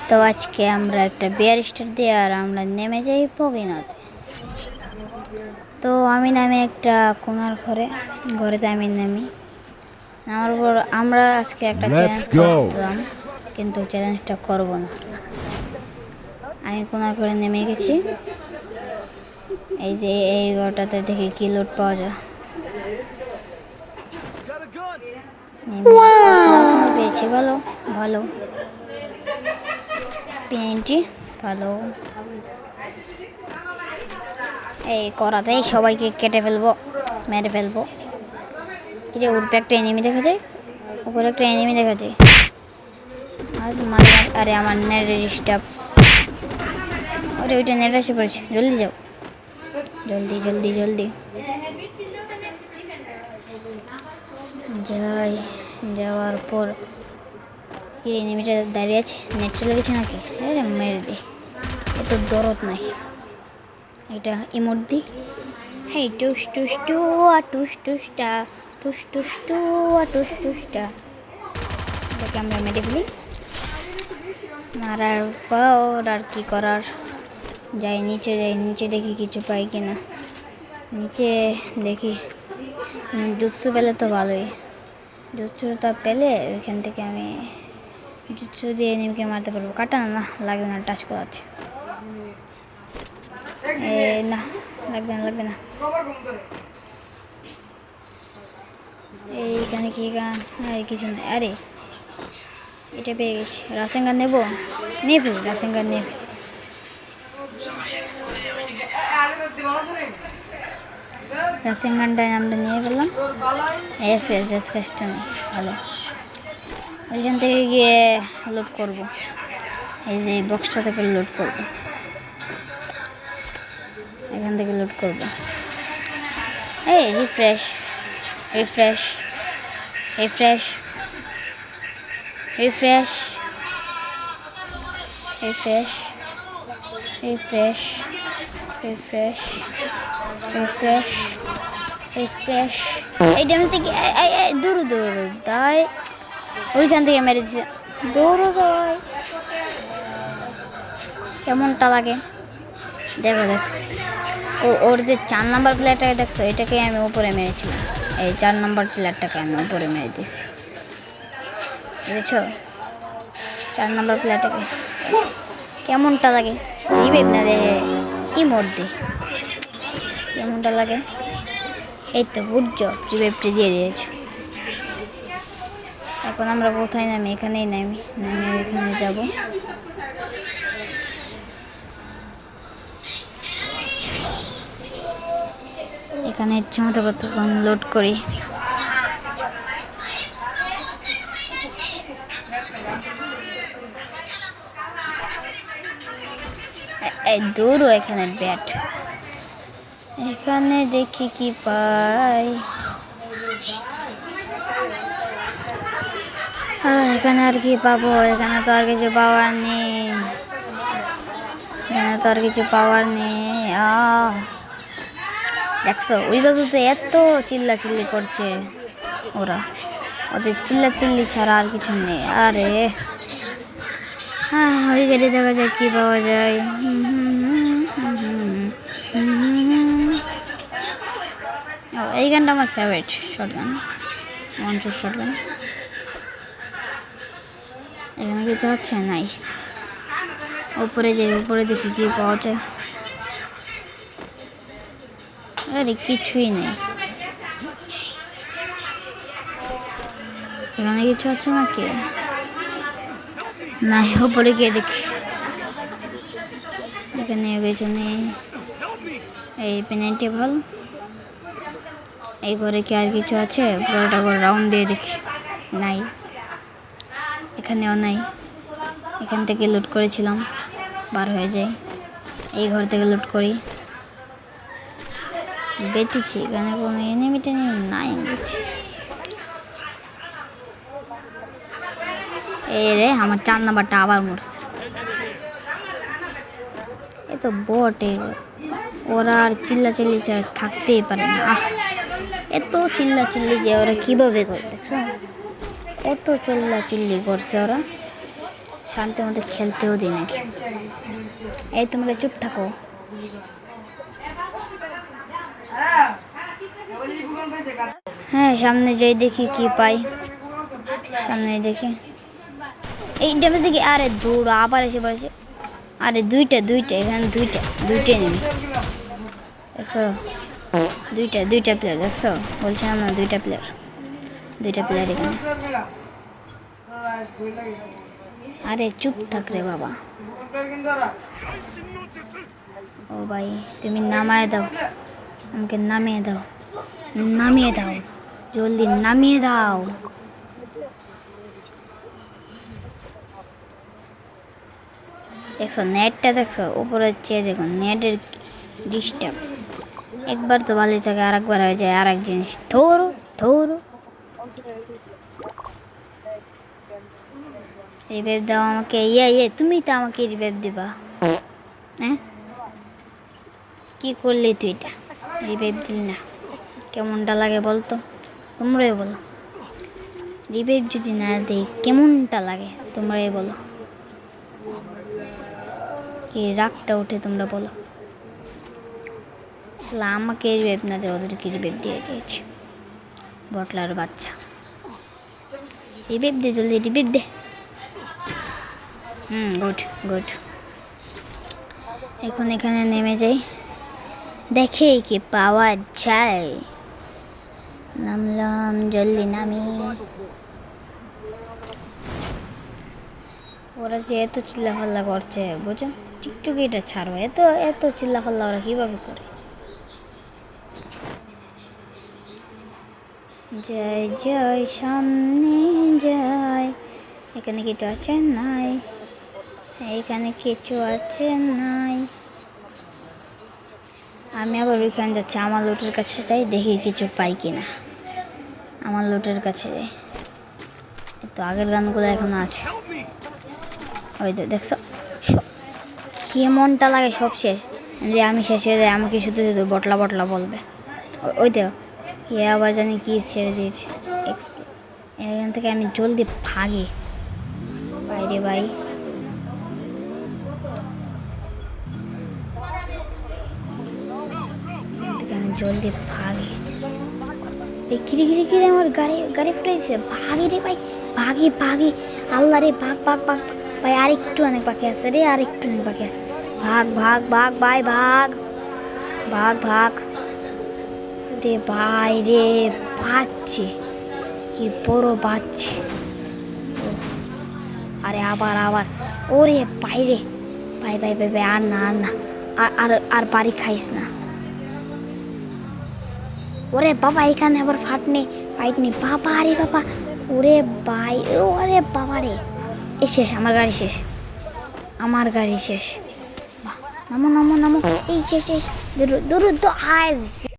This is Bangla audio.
তো আজকে আমরা একটা বিয়ার স্টার দিয়ে আর আমরা নেমে যাই পগিনাতে। তো আমি নামি একটা কোনার ঘরেতে আমি নামি নামার পর আমরা আজকে একটা চ্যালেঞ্জ করতাম, কিন্তু চ্যালেঞ্জটা করব না। আমি কোনার ঘরে নেমে গেছি। এই যে এই ঘরটাতে দেখি কি লুট পাওয়া যায়। পেয়েছি, ভালো ভালো পেন্টি ভালো। এই করাতেই সবাইকে কেটে ফেলবো, মেরে ফেলবো। কিরে উপরে একটা এনিমি দেখা যায়, উপরে একটা এনিমি দেখা যায়। আর আরে আমার নেট ডিস্টার্ব। আরে ওইটা নেট এসে পড়েছে, জলদি যাও, জলদি জলদি জলদি যাই। যাওয়ার পর কি এনিমিটা দাঁড়িয়ে আছে, নেট চলে গেছে নাকি? আরে মেরে দি, এত দরদ নাই। এটা ইমোট দি, হেই টুস টুস টু টুস টুসটা টুস টুস টু টুস টুসটা। এটাকে আমরা মেরে ফেলি। মারার পর আর কি করার, যাই নিচে, দেখি কিছু পাই কিনা। নিচে দেখি জুৎসু পেলে তো ভালোই, জুৎসুটা পেলে ওইখান থেকে আমি জুৎসু দিয়ে এনিমিকে মারতে পারবো। কাটানো না লাগবে না, টাচ করা আছে। না লাগবে না। এইখানে কি গান? আরে কিছু নেই। আরে এটা পেয়ে গেছি, রাসেন গান নেবো, নিয়ে ফেলি রাসেন গান, নিয়ে ফেলি। রাসেন গানটা আমরা নিয়ে ফেললাম। কাজটা নেই, ভালো। ওইখান থেকে গিয়ে লোড করবো, এই যে এই বক্সটা থেকে লোড করবো, এখান থেকে লোড করবো। এই refresh refresh refresh refresh refresh refresh refresh refresh refresh. এই ড্যামেজ থেকে দৌড়ো দৌড়ো তাই ওইখান থেকে মেরে দিচ্ছে। দৌড়ো তাই কেমনটা লাগে দেখো দেখো। ওর যে 4 নম্বর প্লেয়ারটাকে দেখছো, এটাকে আমি উপরে মেরেছিলাম। এই 4 নম্বর প্লেয়ারটাকে আমি উপরে মেরে দিয়েছি, বুঝেছো? 4 নম্বর প্লেয়ারটাকে কেমনটা লাগে, রিভাইভ না দে, ইমোট দে, কেমনটা লাগে। এই তো বুঝছো, রিভাইভটা দিয়ে দিয়েছো। এখন আমরা কোথায় নামি? এখানেই নামি ওইখানে যাবো। এখানে ইচ্ছে মতো কতক্ষণ লোড করি। দূরও এখানে ব্যাট, এখানে দেখি কি পাই। এখানে আর কি পাবো? এখানে তো আর কিছু পাওয়ার নেই, দেখছো ওই বাজুতে এত চিল্লাচিল্লি করছে ওরা, ওদের চিল্লাচিল্লি ছাড়া আর কিছু নেই। আরে ওই গাড়ি দেখা যায় কি পাওয়া যায়। এই গানটা আমার favourite, short gun, short gun. এখানে কিছু হচ্ছে নাই, উপরে যাই, উপরে দেখি কি পাওয়া যায়। আরে কিছুই নেই, এখানে কিছু হচ্ছে নাকি? না, উপরে গিয়ে দেখি, এখানে কিছু নেই। এই পেনাল্টি ভালো। এই ঘরে কি আর কিছু আছে? পুরোটা করে রাউন্ড দিয়ে দেখি, নাই, এখানেও নাই। এখান থেকে লুট করেছিলাম, বার হয়ে যায়। এই ঘর থেকে লুট করি, বেঁচেছি। এখানে কোনো এনিমি নাই, বেঁচেছি। এই রে আমার 4 নাম্বারটা আবার মরছে। এ তো বট, ওরা আর চিল্লাচিল্লি থাকতেই পারে না। এত চিল্লাচিল্লি যে ওরা কিভাবে করে, দেখছো? কত চিল্লাচিল্লি করছে ওরা, শান্তি মতো খেলতেও দিই নাকি। এই তোমরা চুপ থাকো। হ্যাঁ সামনে যাই দেখি কি পাই। সামনে দেখি এই ড্যামেজ দেখি। আরে দৌড় আবার এসে পড়েছে। আরে দুইটা এখানে দুইটাই নেবে দেখছো। দুইটা প্লেয়ার দেখছো, বলছিলাম না দুইটা প্লেয়ার এখানে। আরে চুপ থাক রে বাবা। ও ভাই তুমি নামায় দাও, আমাকে নামিয়ে দাও জলদি নামিয়ে দাও। দেখছো নেটটা দেখছো, উপরে চেয়ে দেখো নেটের ডিস্টার্ব। একবার তো ভালোই থাকে, আর একবার হয়ে যায় আর এক জিনিস। ধরো রিভাইভ দাও আমাকে। তুমি তো আমাকে রিভাইভ দিবা। হ্যাঁ কি করলি তুই? এটা রিভাইভ দিলি না, কেমনটা লাগে বলতো? তোমরাই বলো, রিভাইভ যদি না দেই কেমনটা লাগে তোমরাই বলো। কি রাগটা ওঠে তোমরা বলো। আমাকে রিভাইভ না দেয়, ওদেরকে রিভাইভ দিয়ে দিয়েছে বটলার বাচ্চা। রিভাইভ দে জলদি, রিভাইভ দে। গুড। এখন এখানে নেমে যাই, দেখে কি পাওয়া যায়। নামলাম, জলদি নামি। ওরা যে এত চিল্লাফাল্লা করছে বুঝো, টিকটকে এটা ছাড়ো। এত চিল্লাফাল্লা ওরা কীভাবে করে? জয় সামনে যাই। এখানে কিছু আছে নাই, এখানে কিছু আছে নাই। আমি আবার ওইখানে যাচ্ছি, আমার লুটের কাছে যাই, দেখি কিছু পাই কিনা। আমার লুটের কাছে যাই। তো আগের গানগুলো এখনো আছে। ওই তো দেখছো কি মনটা লাগে, সব শেষ। যে আমি শেষ হয়ে যাই, আমাকে শুধু বটলা বলবে। ওই তো আবার জানি কি ছেড়ে দিয়েছে। এখান থেকে আমি জলদি ভাগি বাইরে ভাই। এখান থেকে আমি জলদি ভাগি। এই কিরে আমার গাড়ি ফুটেছে। ভাগি রে ভাই, ভাগি। আল্লাহ রে ভাগ ভাই। আরেকটু অনেক বাকি আছে রে, ভাগ ভাই, ভাগ রে ভাই রে। বাচ্চে কি বড় বাচ্চে। আরে আবার ওরে বাইরে ভাই। আর না আর বাড়ি খাইস না। ওরে বাবা এখানে আবার ফাইটনি বাবা। আরে বাবা ওরে ভাই, ওরে বাবা রে। শেষ, আমার গাড়ি শেষ। নামো এই শেষ। দূর আর